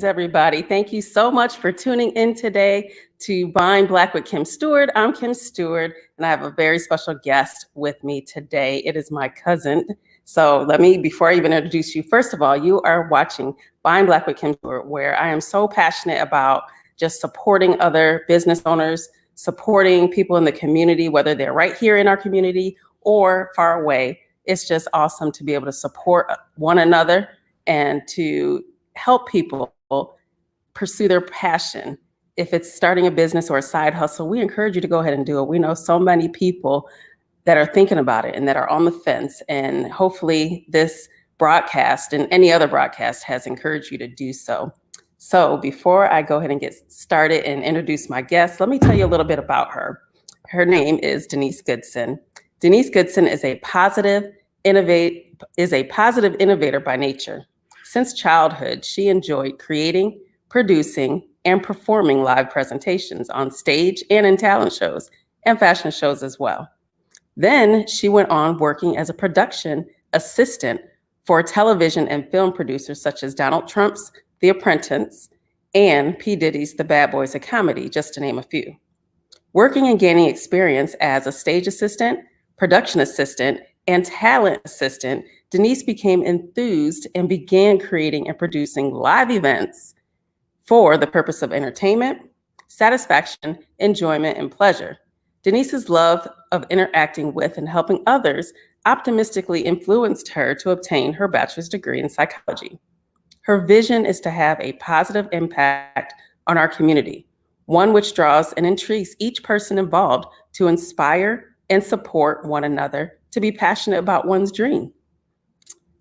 Greetings, everybody. Thank you so much for tuning in today to Buying Black with Kim Steward. I'm Kim Steward, and I have a very special guest with me today. It is my cousin. So before I even introduce you, first of all, you are watching Buying Black with Kim Steward, where I am so passionate about just supporting other business owners, supporting people in the community, whether they're right here in our community or far away. It's just awesome to be able to support one another and to help people pursue their passion. If it's starting a business or a side hustle, we encourage you to go ahead and do it. We know so many people that are thinking about it and that are on the fence. And hopefully this broadcast and any other broadcast has encouraged you to do so. So before I go ahead and get started and introduce my guest, let me tell you a little bit about her. Her name is Denise Goodson. Denise Goodson is a positive innovator by nature. Since childhood, she enjoyed creating, producing, and performing live presentations on stage and in talent shows and fashion shows as well. Then she went on working as a production assistant for television and film producers such as Donald Trump's The Apprentice and P. Diddy's The Bad Boys of Comedy, just to name a few. Working and gaining experience as a stage assistant, production assistant, and talent assistant, Denise became enthused and began creating and producing live events for the purpose of entertainment, satisfaction, enjoyment, and pleasure. Denise's love of interacting with and helping others optimistically influenced her to obtain her bachelor's degree in psychology. Her vision is to have a positive impact on our community, one which draws and intrigues each person involved to inspire and support one another to be passionate about one's dream.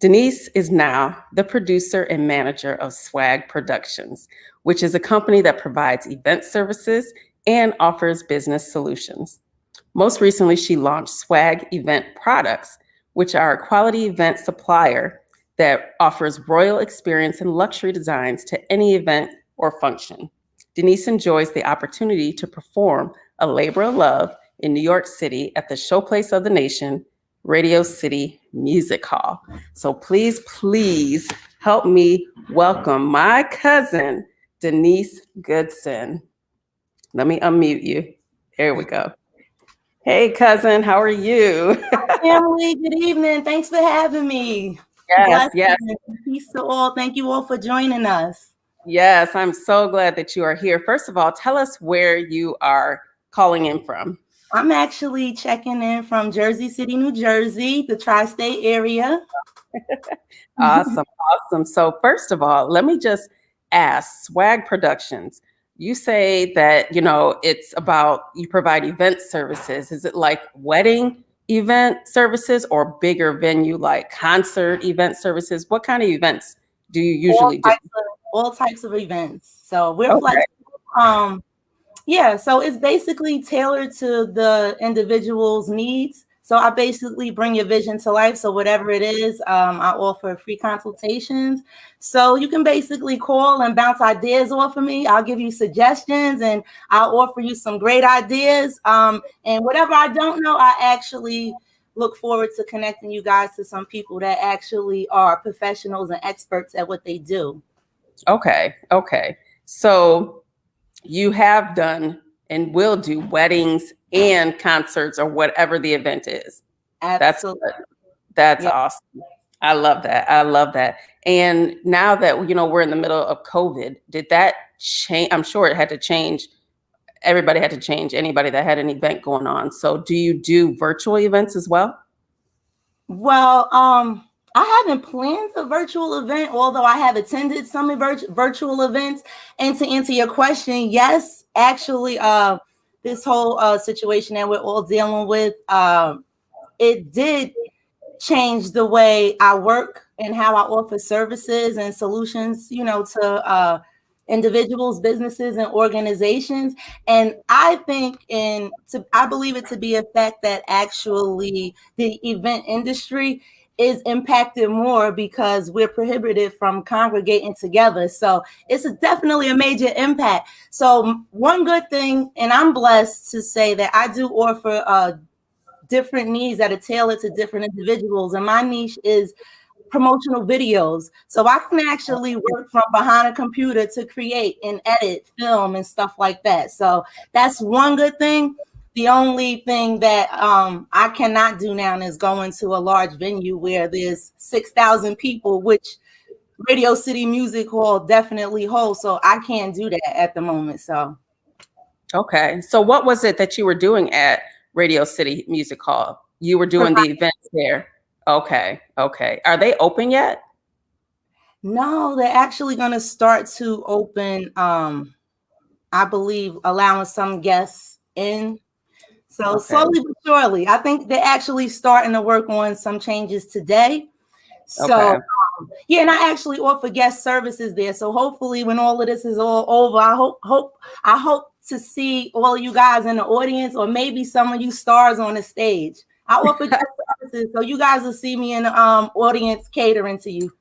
Denise is now the producer and manager of Swag Productions, which is a company that provides event services and offers business solutions. Most recently, she launched Swag Event Products, which are a quality event supplier that offers royal experience and luxury designs to any event or function. Denise enjoys the opportunity to perform a labor of love in New York City at the Showplace of the Nation, Radio City Music Hall. So please help me welcome my cousin, Denise Goodson. Let me unmute you. There we go. Hey, cousin, how are you? Family, good evening. Thanks for having me. Yes. Peace to all. Thank you all for joining us. Yes, I'm so glad that you are here. First of all, tell us where you are calling in from. I'm actually checking in from Jersey City, New Jersey, the tri-state area. Awesome. So first of all, let me just ask, Swag Productions, you say that, it's about, you provide event services. Is it like wedding event services or bigger venue, like concert event services? What kind of events do you usually do? All types of events. So we're flexible. So it's basically tailored to the individual's needs. So I basically bring your vision to life. So whatever it is, I offer free consultations. So you can basically call and bounce ideas off of me. I'll give you suggestions and I'll offer you some great ideas. And whatever I don't know, I actually look forward to connecting you guys to some people that actually are professionals and experts at what they do. Okay. So you have done and will do weddings and concerts or whatever the event is. Absolutely. That's awesome. I love that. And now that, we're in the middle of COVID, did that change? I'm sure it had to change. Everybody had to change, anybody that had an event going on. So do you do virtual events as well? Well, I haven't planned a virtual event, although I have attended some virtual events. And to answer your question, yes, actually, this whole situation that we're all dealing with, it did change the way I work and how I offer services and solutions, to individuals, businesses, and organizations. And I believe it to be a fact that actually the event industry is impacted more because we're prohibited from congregating together. So it's definitely a major impact. So one good thing, and I'm blessed to say that I do offer different needs that are tailored to different individuals. And my niche is promotional videos. So I can actually work from behind a computer to create and edit film and stuff like that. So that's one good thing. The only thing that I cannot do now is go into a large venue where there's 6,000 people, which Radio City Music Hall definitely holds. So I can't do that at the moment. So. Okay. So what was it that you were doing at Radio City Music Hall? You were doing the events there. Okay. Okay. Are they open yet? No, they're actually going to start to open, I believe, allowing some guests in. So slowly but surely, I think they're actually starting to work on some changes today. So yeah, and I actually offer guest services there. So hopefully when all of this is all over, I hope to see all of you guys in the audience, or maybe some of you stars on the stage. I offer guest services, so you guys will see me in the audience catering to you.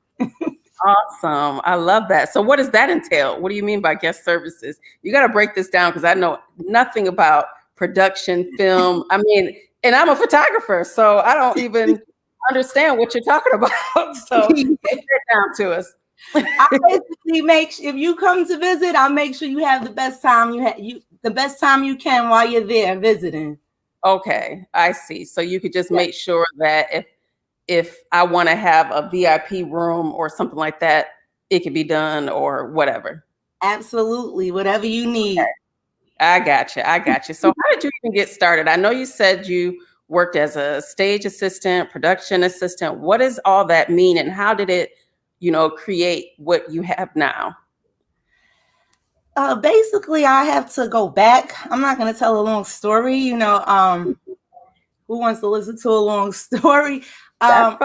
Awesome. I love that. So what does that entail? What do you mean by guest services? You got to break this down because I know nothing about production, film. I mean, and I'm a photographer, so I don't even understand what you're talking about. So get that down to us. I basically if you come to visit, I'll make sure you have the best time the best time you can while you're there visiting. Okay, I see. So you could just make sure that if I want to have a VIP room or something like that, it can be done or whatever. Absolutely, whatever you need. Okay. I got you. So how did you even get started? I know you said you worked as a stage assistant, production assistant. What does all that mean, and how did it, create what you have now? Basically, I have to go back. I'm not going to tell a long story. Who wants to listen to a long story? I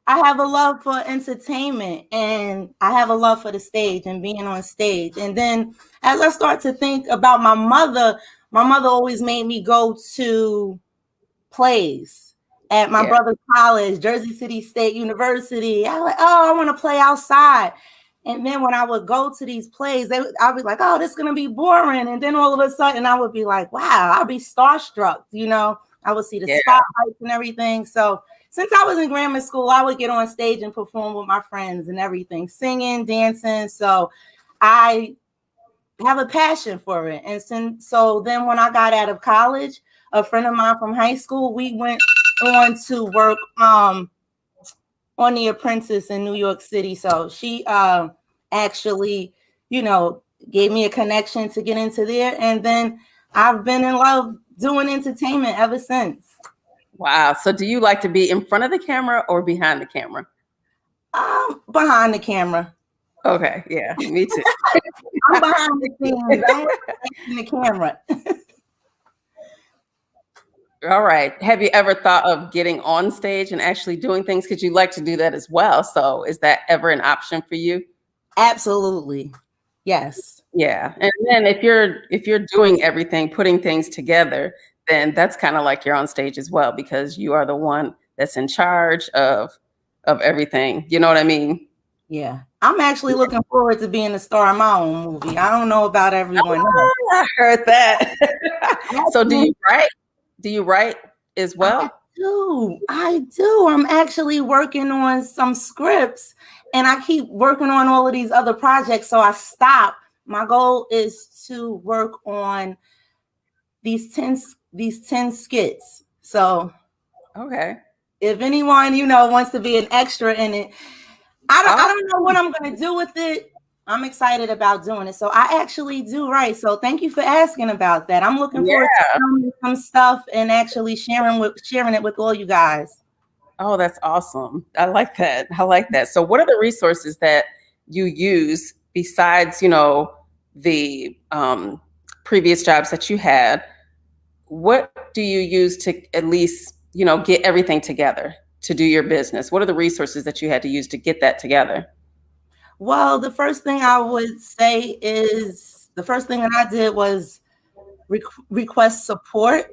have a love for entertainment, and I have a love for the stage and being on stage. And then as I start to think about my mother always made me go to plays at my brother's college, Jersey City State University. I was like, I want to play outside. And then when I would go to these plays, I'd be like, oh, this is going to be boring. And then all of a sudden I would be like, wow, I'd be starstruck. I would see the spotlights and everything. So since I was in grammar school, I would get on stage and perform with my friends and everything, singing, dancing. So I have a passion for it. And so then when I got out of college, a friend of mine from high school, we went on to work on The Apprentice in New York City. So she actually, gave me a connection to get into there. And then I've been in love doing entertainment ever since. Wow. So do you like to be in front of the camera or behind the camera? Behind the camera. Okay. Yeah, me too. I'm behind the scenes. I'm in the camera. All right. Have you ever thought of getting on stage and actually doing things? Because you like to do that as well. So is that ever an option for you? Absolutely. Yes. Yeah. And then if you're doing everything, putting things together, then that's kind of like you're on stage as well, because you are the one that's in charge of everything. You know what I mean? Yeah. I'm actually looking forward to being a star in my own movie. I don't know about everyone else. I heard that. So do you write? Do you write as well? I do. I'm actually working on some scripts, and I keep working on all of these other projects. So I stop. My goal is to work on these 10 skits. So okay. If anyone, wants to be an extra in it, I don't know what I'm going to do with it. I'm excited about doing it. So I actually do write. So thank you for asking about that. I'm looking forward to filming some stuff and actually sharing it with all you guys. Oh, that's awesome. I like that. So what are the resources that you use besides, the previous jobs that you had? What do you use to at least, get everything together to do your business? What are the resources that you had to use to get that together? Well, the first thing I would say is the first thing that I did was request support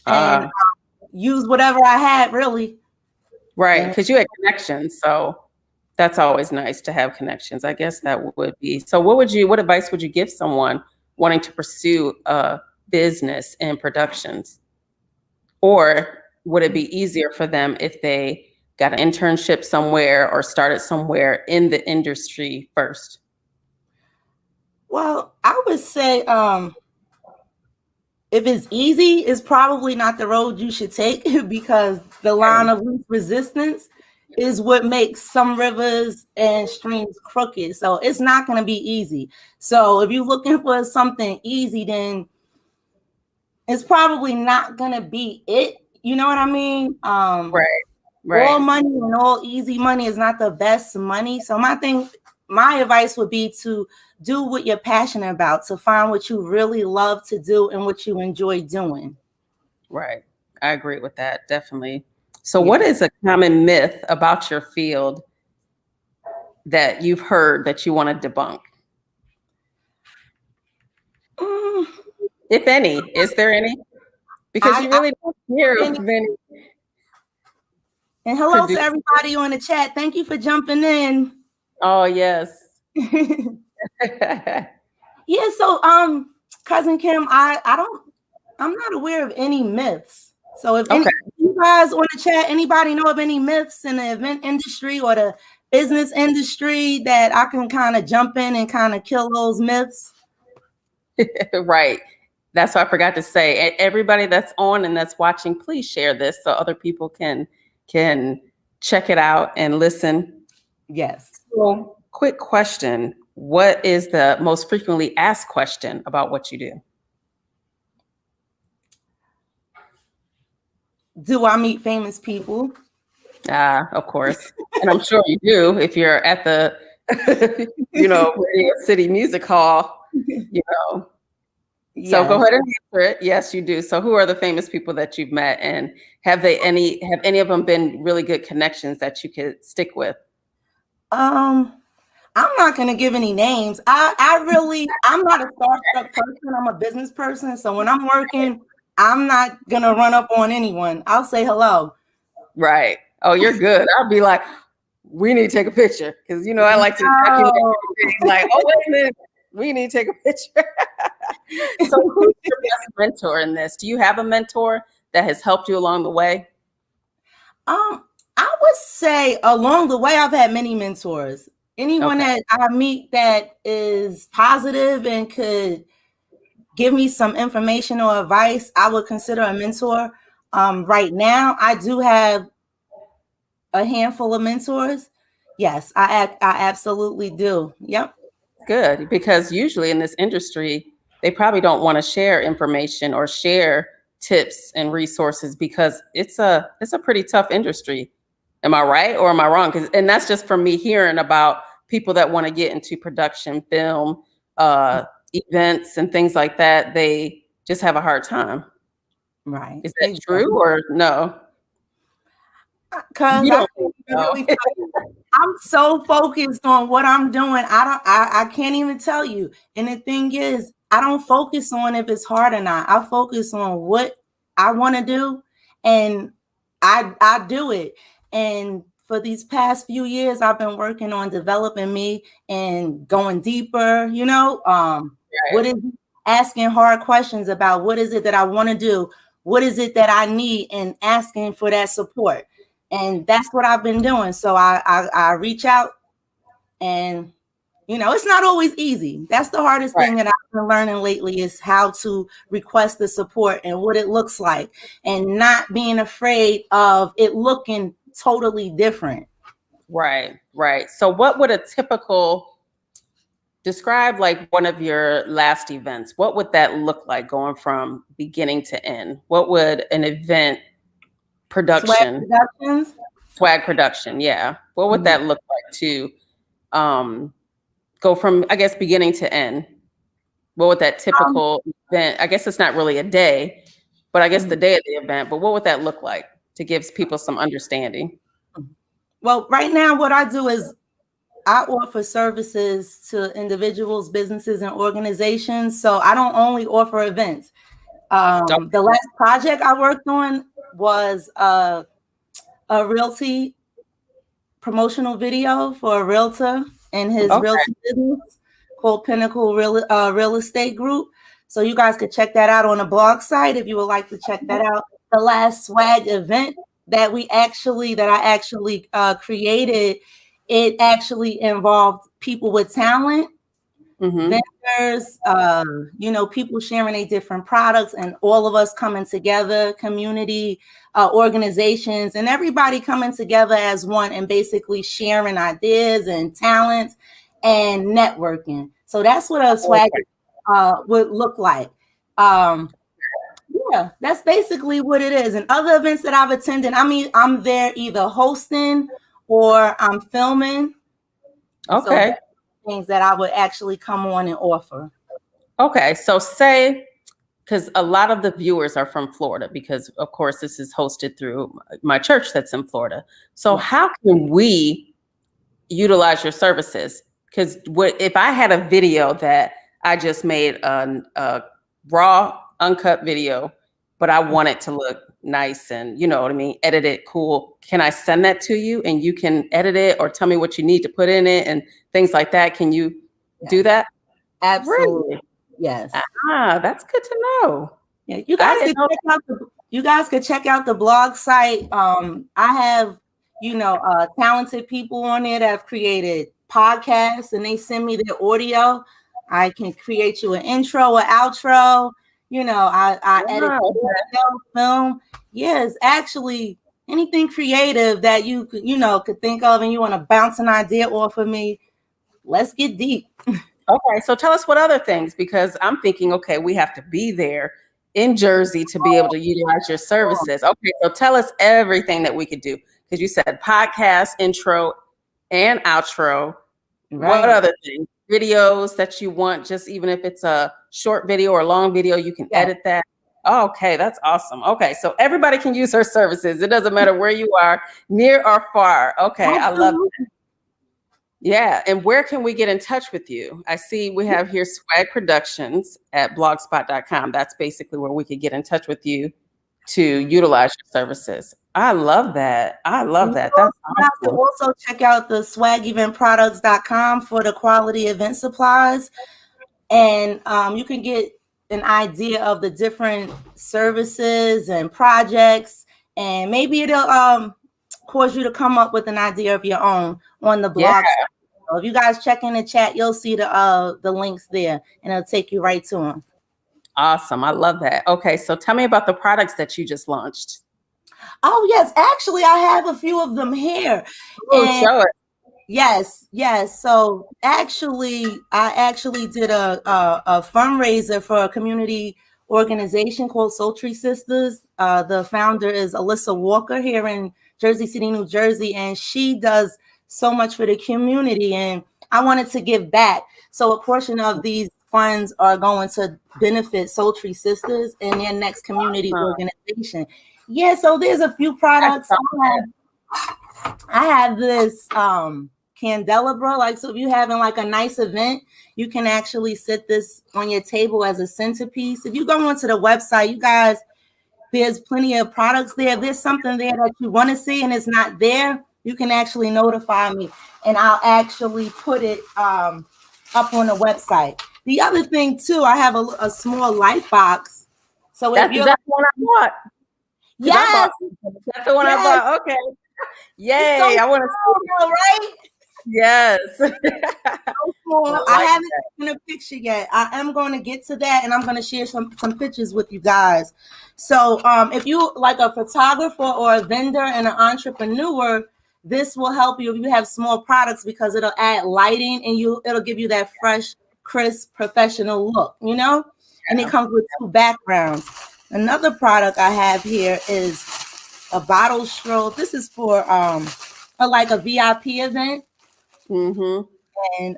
and use whatever I had, really. Right, because you had connections, so that's always nice to have connections. I guess that would be. So what advice would you give someone wanting to pursue a business in productions? Or would it be easier for them if they got an internship somewhere or started somewhere in the industry first? Well, I would say if it's easy, it's probably not the road you should take because the line of least resistance is what makes some rivers and streams crooked. So it's not going to be easy. So if you're looking for something easy, then it's probably not going to be it. You know what I mean? Right. All money and all easy money is not the best money. So my advice would be to do what you're passionate about, to find what you really love to do and what you enjoy doing. Right. I agree with that. Definitely. So what is a common myth about your field that you've heard that you want to debunk? If any, is there any? Because you really don't hear of any. And hello to everybody on the chat. Thank you for jumping in. Oh, yes. Yeah, so Cousin Kim, I'm not aware of any myths. So if any, you guys on the chat, anybody know of any myths in the event industry or the business industry that I can kind of jump in and kind of kill those myths? Right. That's what I forgot to say. Everybody that's on and that's watching, please share this so other people can check it out and listen. Yes. So, quick question. What is the most frequently asked question about what you do? Do I meet famous people? Of course. And I'm sure you do if you're at the, Radio City Music Hall, Yes. So go ahead and answer it. Yes, you do. So who are the famous people that you've met, and have any of them been really good connections that you could stick with? I'm not going to give any names. I'm not a starstruck person. I'm a business person. So when I'm working, I'm not going to run up on anyone. I'll say hello. Right. Oh, you're good. I'll be like, we need to take a picture. Because, I like to document everything. Like, oh, wait a minute. We need to take a picture. So who's your best mentor in this? Do you have a mentor that has helped you along the way? I would say along the way, I've had many mentors. Anyone that I meet that is positive and could give me some information or advice, I would consider a mentor. Right now, I do have a handful of mentors. Yes, I absolutely do. Yep. Good, because usually in this industry, they probably don't want to share information or share tips and resources because it's a pretty tough industry. Am I right or am I wrong? And that's just from me hearing about people that want to get into production, film, events and things like that. They just have a hard time. Right. Is that true or no? Because I'm so focused on what I'm doing. I can't even tell you. And the thing is, I don't focus on if it's hard or not. I focus on what I want to do, and I do it. And for these past few years, I've been working on developing me and going deeper, what is asking hard questions about what is it that I want to do? What is it that I need? And asking for that support. And that's what I've been doing. So I reach out, and it's not always easy. That's the hardest thing that I've been learning lately is how to request the support and what it looks like, and not being afraid of it looking totally different. Right. So what would describe like one of your last events? What would that look like going from beginning to end? What would an event production, swag production, yeah. What would that look like to go from, I guess, beginning to end? What would that typical event, I guess it's not really a day, but I guess the day of the event, but what would that look like to give people some understanding? Well, right now, what I do is I offer services to individuals, businesses, and organizations. So I don't only offer events. The last project I worked on was a realty promotional video for a realtor and his realty business called Pinnacle Real Estate Group. So you guys could check that out on the blog site if you would like to check that out. The last swag event that I actually created, it actually involved people with talent, vendors, people sharing their different products, and all of us coming together, community, organizations, and everybody coming together as one and basically sharing ideas and talents and networking. So that's what a swag would look like. Yeah, that's basically what it is. And other events that I've attended, I'm there either hosting or I'm filming. Okay. So things that I would actually come on and offer. Okay. So say, because a lot of the viewers are from Florida, because of course this is hosted through my church that's in Florida. So how can we utilize your services? Because if I had a video that I just made a raw, uncut video, but I want it to look nice and, you know what I mean, edit it cool, can I send that to you and you can edit it or tell me what you need to put in it and things like that? Can you do that? Absolutely. Really? Yes. That's good to know. Yeah, you guys could check out the blog site. I have, talented people on there that have created podcasts, and they send me their audio. I can create you an intro or outro. I edit the film. Yes, actually, anything creative that you could think of, and you want to bounce an idea off of me. Let's get deep. Okay, so tell us what other things, because I'm thinking, okay, we have to be there in Jersey to be able to utilize your services. Okay, so tell us everything that we could do, because you said podcast, intro, and outro. Right. What other things? Videos that you want, just even if it's a short video or a long video, you can edit that. Okay, that's awesome. Okay, so everybody can use her services. It doesn't matter where you are, near or far. Okay, I love that. Yeah, and where can we get in touch with you? I see we have here Swag Productions at blogspot.com. That's basically where we could get in touch with you to utilize your services. I love that. I love that. That's awesome. You can also check out the swageventproducts.com for the quality event supplies. And you can get an idea of the different services and projects. And maybe it'll cause you to come up with an idea of your own on the blog. So if you guys check in the chat, you'll see the links there, and it'll take you right to them. Awesome. I love that. Okay, so tell me about the products that you just launched. Oh, yes. Actually, I have a few of them here. Show it. Yes. So actually, I did a fundraiser for a community organization called Centerpiece Sisters. The founder is Alyssa Walker here in Jersey City, New Jersey, and she does so much for the community, and I wanted to give back. So a portion of these funds are going to benefit Centerpiece Sisters and their next community organization. Yeah, so there's a few products. I have this candelabra, like, so if you're having like a nice event, you can actually sit this on your table as a centerpiece. If you go onto the website, you guys, there's plenty of products there. If there's something there that you want to see and it's not there, you can actually notify me and I'll actually put it up on the website. The other thing too, I have a small light box. So that's the one I bought. Yes, that's the one I bought. Okay. Yay. So I want to see, right? Yes. I haven't seen a picture yet. I am going to get to that, and I'm going to share some pictures with you guys. So if you like a photographer or a vendor and an entrepreneur, this will help you if you have small products, because it'll add lighting and it'll give you that fresh, crisp, professional look, and it comes with 2 backgrounds. Another product I have here is a bottle strobe. This is for like a VIP event. And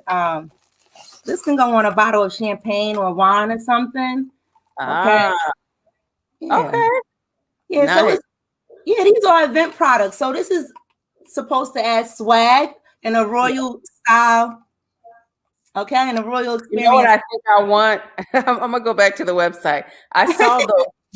this can go on a bottle of champagne or wine or something. Okay. Okay. Yeah. Nice. So these are event products. So this is supposed to add swag and a royal style. Okay, and a royal experience. You know what I think I want? I'm gonna go back to the website. I saw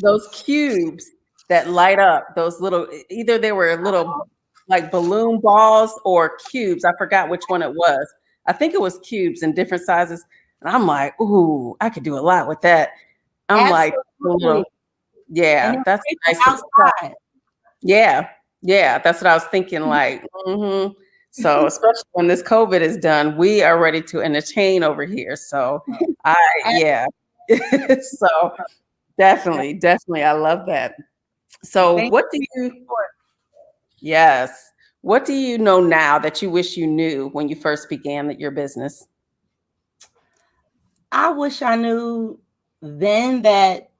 those cubes that light up. Those little, either they were little like balloon balls or cubes. I forgot which one it was. I think it was cubes in different sizes. And I'm like, ooh, I could do a lot with that. I'm like, that's nice. Yeah. Yeah, that's what I was thinking. Like, so especially when this COVID is done, we are ready to entertain over here. So I, yeah. So definitely, definitely, I love that. So Thank what do you? you. Yes. What do you know now that you wish you knew when you first began your business? I wish I knew then that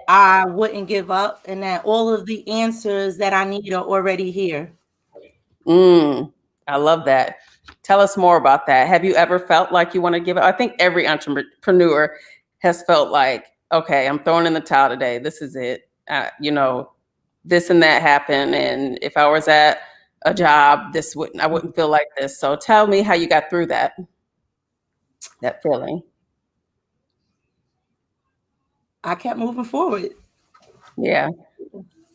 I wouldn't give up and that all of the answers that I need are already here. Mm, I love that. Tell us more about that. Have you ever felt like you want to give up? I think every entrepreneur has felt like, okay, I'm throwing in the towel today. This is it. This and that happened. And if I was at a job, I wouldn't feel like this. So tell me how you got through that feeling. I kept moving forward. Yeah.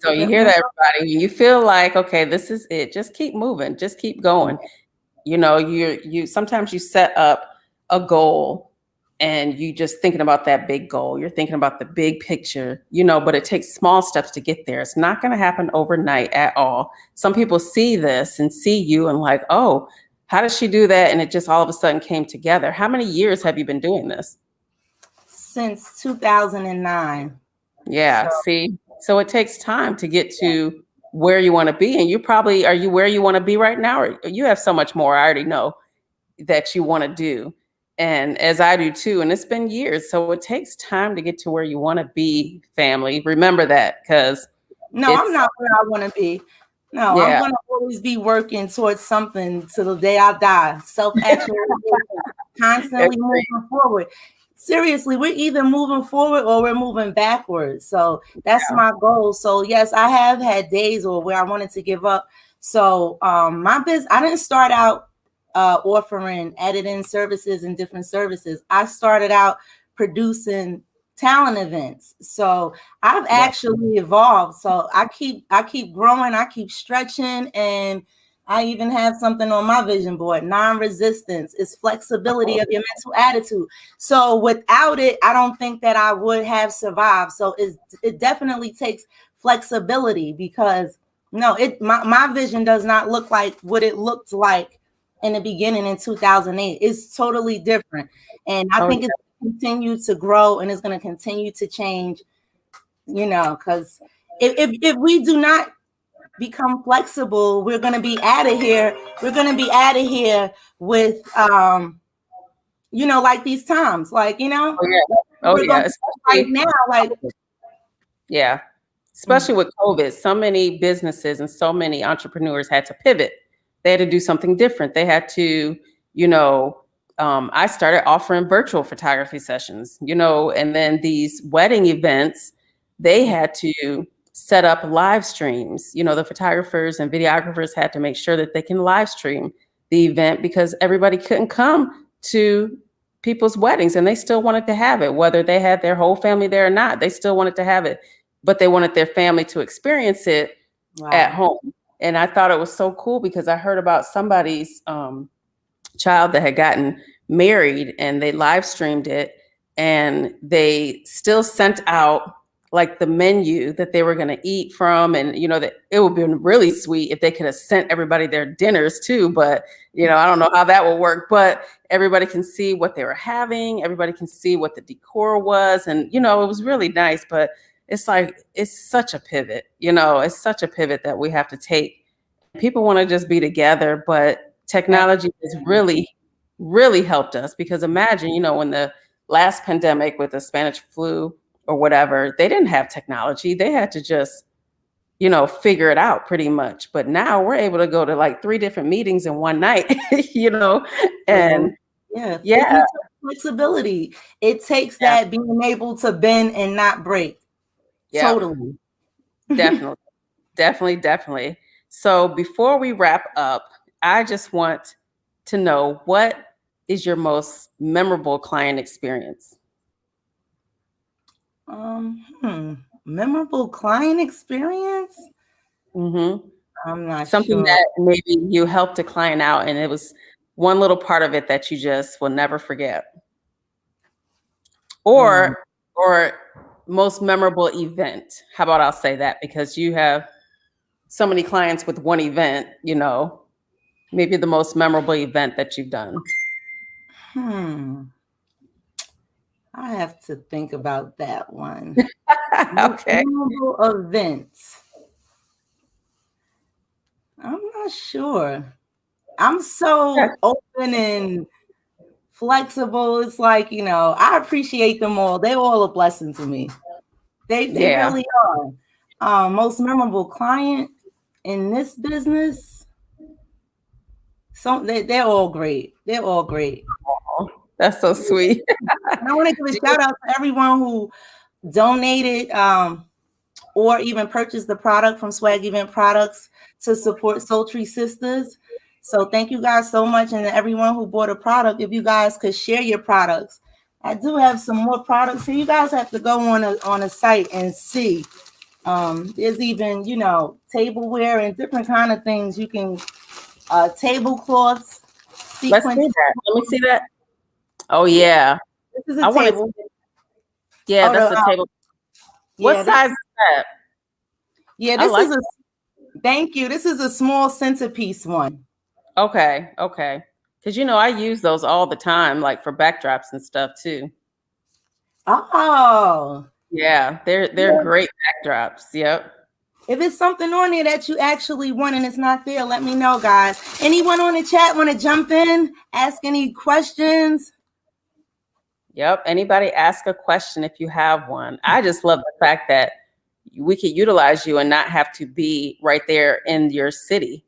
So I you kept hear moving. that, everybody. When you feel like, okay, this is it. Just keep moving. Just keep going. You sometimes you set up a goal and you just thinking about that big goal. You're thinking about the big picture, but it takes small steps to get there. It's not going to happen overnight at all. Some people see this and see you and like, oh, how does she do that? And it just all of a sudden came together. How many years have you been doing this? Since 2009. Yeah, So see, so it takes time to get to where you want to be. And are you where you want to be right now? Or you have so much more, I already know, that you want to do. And as I do too. And it's been years. So it takes time to get to where you want to be, family. Remember that, because no, I'm it's, not where I want to be. No, I'm yeah. going to always be working towards something till the day I die. Self-actualization, constantly moving forward. Seriously, we're either moving forward or we're moving backwards. So that's my goal. So yes, I have had days where I wanted to give up. So my business, I didn't start out offering editing services and different services. I started out producing talent events. So I've actually evolved. So I keep growing, I keep stretching, and I even have something on my vision board. Non-resistance is flexibility of your mental attitude. So without it, I don't think that I would have survived. So it definitely takes flexibility, because my vision does not look like what it looked like in the beginning in 2008. It's totally different. And I think it's continue to grow and it's going to continue to change, because if we do not become flexible, we're going to be out of here. We're going to be out of here with, like these times, like, we're going to right now, like, yeah. Especially with COVID, so many businesses and so many entrepreneurs had to pivot. They had to do something different. They had to, I started offering virtual photography sessions, and then these wedding events, they had to set up live streams. The photographers and videographers had to make sure that they can live stream the event because everybody couldn't come to people's weddings and they still wanted to have it, whether they had their whole family there or not, they still wanted to have it, but they wanted their family to experience it at home. And I thought it was so cool because I heard about somebody's child that had gotten married and they live streamed it and they still sent out like the menu that they were going to eat from. And, that it would have been really sweet if they could have sent everybody their dinners too. But, I don't know how that will work, but everybody can see what they were having. Everybody can see what the decor was. And, it was really nice, but it's like, it's such a pivot, it's such a pivot that we have to take. People want to just be together, but technology has really, really helped us because imagine, when the last pandemic with the Spanish flu or whatever, they didn't have technology. They had to just, figure it out pretty much. But now we're able to go to like 3 different meetings in one night, and yeah. Flexibility. It takes that being able to bend and not break. Yeah. Totally. Definitely. So before we wrap up, I just want to know, what is your most memorable client experience? Memorable client experience? Mm-hmm. I'm not Something sure. that maybe you helped a client out and it was one little part of it that you just will never forget. Or most memorable event. How about I'll say that because you have so many clients with one event, maybe the most memorable event that you've done. I have to think about that one. Okay. Memorable events. I'm not sure. I'm so open and flexible. It's like, I appreciate them all. They're all a blessing to me. They really are. Most memorable client in this business. So they're all great. They're all great. Oh, that's so sweet. And I want to give a shout out to everyone who donated or even purchased the product from Swag Event Products to support Sultry Sisters. So thank you guys so much. And everyone who bought a product, if you guys could share your products. I do have some more products here. You guys have to go on a site and see. There's even, tableware and different kind of things. You can tablecloths. Let's see that. Let me see that. Oh yeah. This is a table. Yeah, that's a table. What size is that? Yeah, thank you. This is a small centerpiece one. Okay. Because I use those all the time, like for backdrops and stuff too. Oh. Yeah, they're great backdrops. Yep. If it's something on there that you actually want and it's not there, let me know, guys. Anyone on the chat want to jump in, ask any questions? Yep. Anybody ask a question if you have one. I just love the fact that we can utilize you and not have to be right there in your city,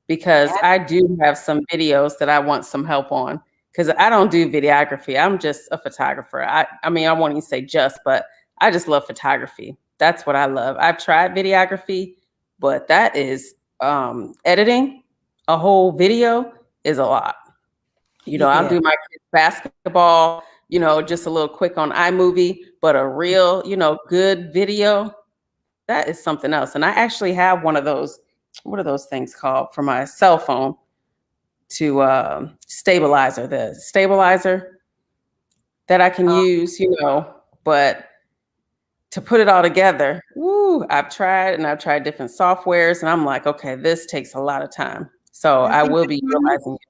because I do have some videos that I want some help on, because I don't do videography. I'm just a photographer. I won't even say just, but I just love photography. That's what I love. I've tried videography, but that is editing a whole video is a lot. I'll do my kids' basketball, just a little quick on iMovie, but a real, good video, that is something else. And I actually have one of those, what are those things called, for my cell phone to the stabilizer that I can use, but to put it all together, I've tried different softwares and I'm like, okay, this takes a lot of time. So I will be utilizing it.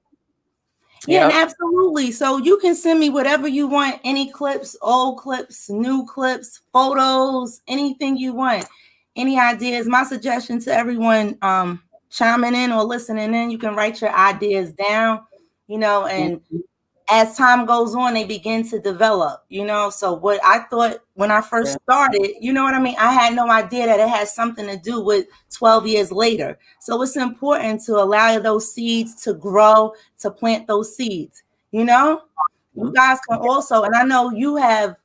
Yeah, and absolutely. So you can send me whatever you want, any clips, old clips, new clips, photos, anything you want, any ideas. My suggestion to everyone chiming in or listening in, you can write your ideas down, and as time goes on, they begin to develop, So what I thought when I first started, I had no idea that it has something to do with 12 years later. So it's important to allow those seeds to grow, to plant those seeds, You guys can also, and I know you have,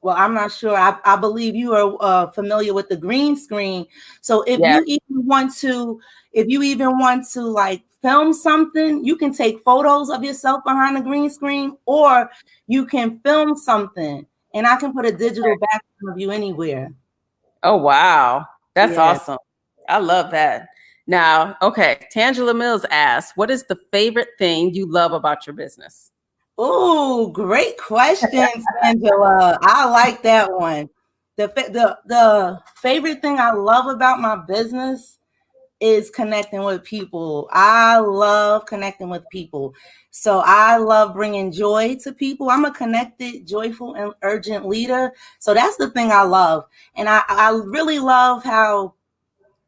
well, I'm not sure. I believe you are familiar with the green screen. So if you even want to like film something, you can take photos of yourself behind the green screen, or you can film something and I can put a digital background of you anywhere. Oh, wow. That's awesome. I love that. Now, okay. Tangela Mills asks, what is the favorite thing you love about your business? Oh, great question, Angela. I like that one. The favorite thing I love about my business is connecting with people. I love connecting with people. So I love bringing joy to people. I'm a connected, joyful, and urgent leader. So that's the thing I love. And I really love how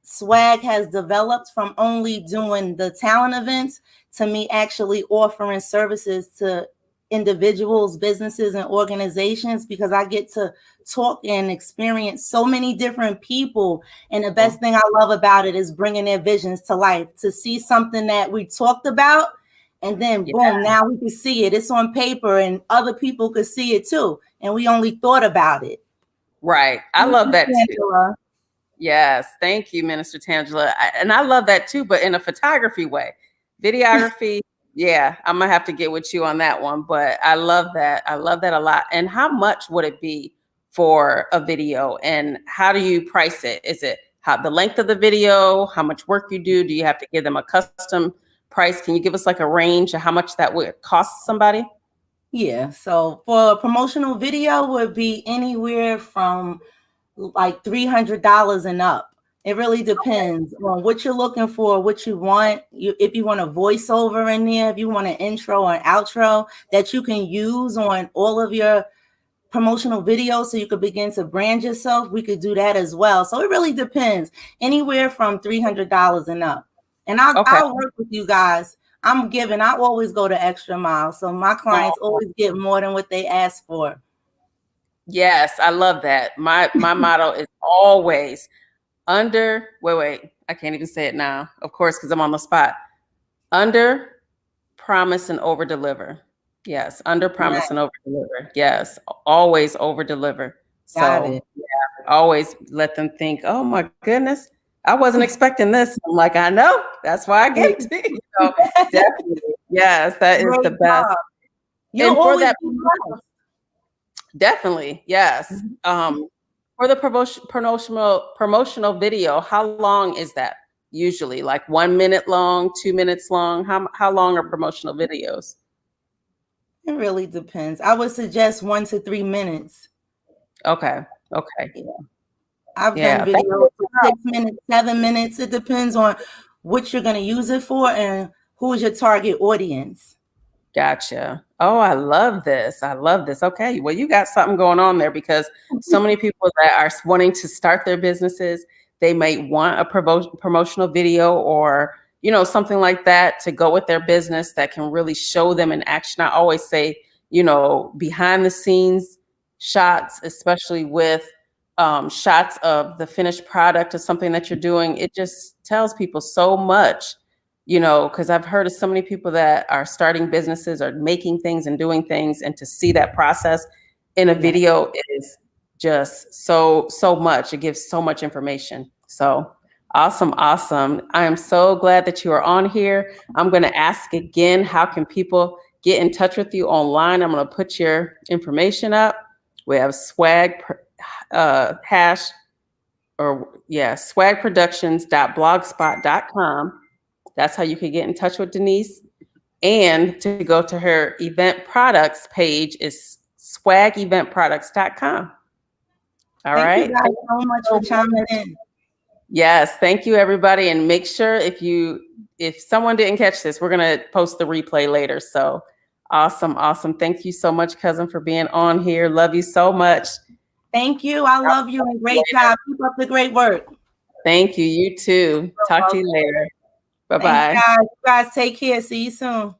Swag has developed from only doing the talent events to me actually offering services to individuals, businesses, and organizations, because I get to talk and experience so many different people. And the best thing I love about it is bringing their visions to life, to see something that we talked about and then boom, now we can see it. It's on paper and other people could see it too. And we only thought about it. Right. I love that too. Yes. Thank you, Minister Tangela. And I love that too, but in a photography way. Videography, I'm gonna have to get with you on that one, but I love that. I love that a lot. And how much would it be for a video, and how do you price it? Is it the length of the video, how much work you do? Do you have to give them a custom price? Can you give us like a range of how much that would cost somebody? Yeah, so for a promotional video would be anywhere from like $300 and up. It really depends on what you're looking for, what you want. If you want a voiceover in there, if you want an intro or an outro that you can use on all of your promotional videos so you could begin to brand yourself, we could do that as well. So it really depends. Anywhere from $300 and up. And I'll work with you guys. I always go the extra mile. So my clients always get more than what they ask for. Yes, I love that. My motto is always wait, I can't even say it now, of course, because I'm on the spot. Under promise and over deliver. Yes, under promise and over deliver. Yes, always over deliver. So yeah, always let them think, oh my goodness, I wasn't expecting this. I'm like, I know, that's why I gave it to you. So definitely, yes, that is the best. You'll always be definitely, yes. For the promotional video, how long is that usually? Like 1 minute long, 2 minutes long? How long are promotional videos? It really depends. I would suggest 1 to 3 minutes. Okay. Yeah. I've done videos for 6 minutes, 7 minutes. It depends on what you're going to use it for and who's your target audience. Gotcha. Oh, I love this. Okay. Well, you got something going on there, because so many people that are wanting to start their businesses, they may want a promotional video or, something like that to go with their business that can really show them in action. I always say, behind the scenes shots, especially with shots of the finished product of something that you're doing, it just tells people so much. Because I've heard of so many people that are starting businesses or making things and doing things, and to see that process in a video is just so much. It gives so much information. So awesome. I am so glad that you are on here. I'm going to ask again, how can people get in touch with you online? I'm going to put your information up. We have swagproductions.blogspot.com. That's how you can get in touch with Denise. And to go to her event products page is swageventproducts.com. All right. Thank you guys so much for chiming in. Yes, thank you, everybody. And make sure if someone didn't catch this, we're going to post the replay later. So awesome. Thank you so much, cousin, for being on here. Love you so much. Thank you. I love you, and great job. Keep up the great work. Thank you. You too. Talk to you later. Bye-bye. Thanks, guys. You guys take care. See you soon.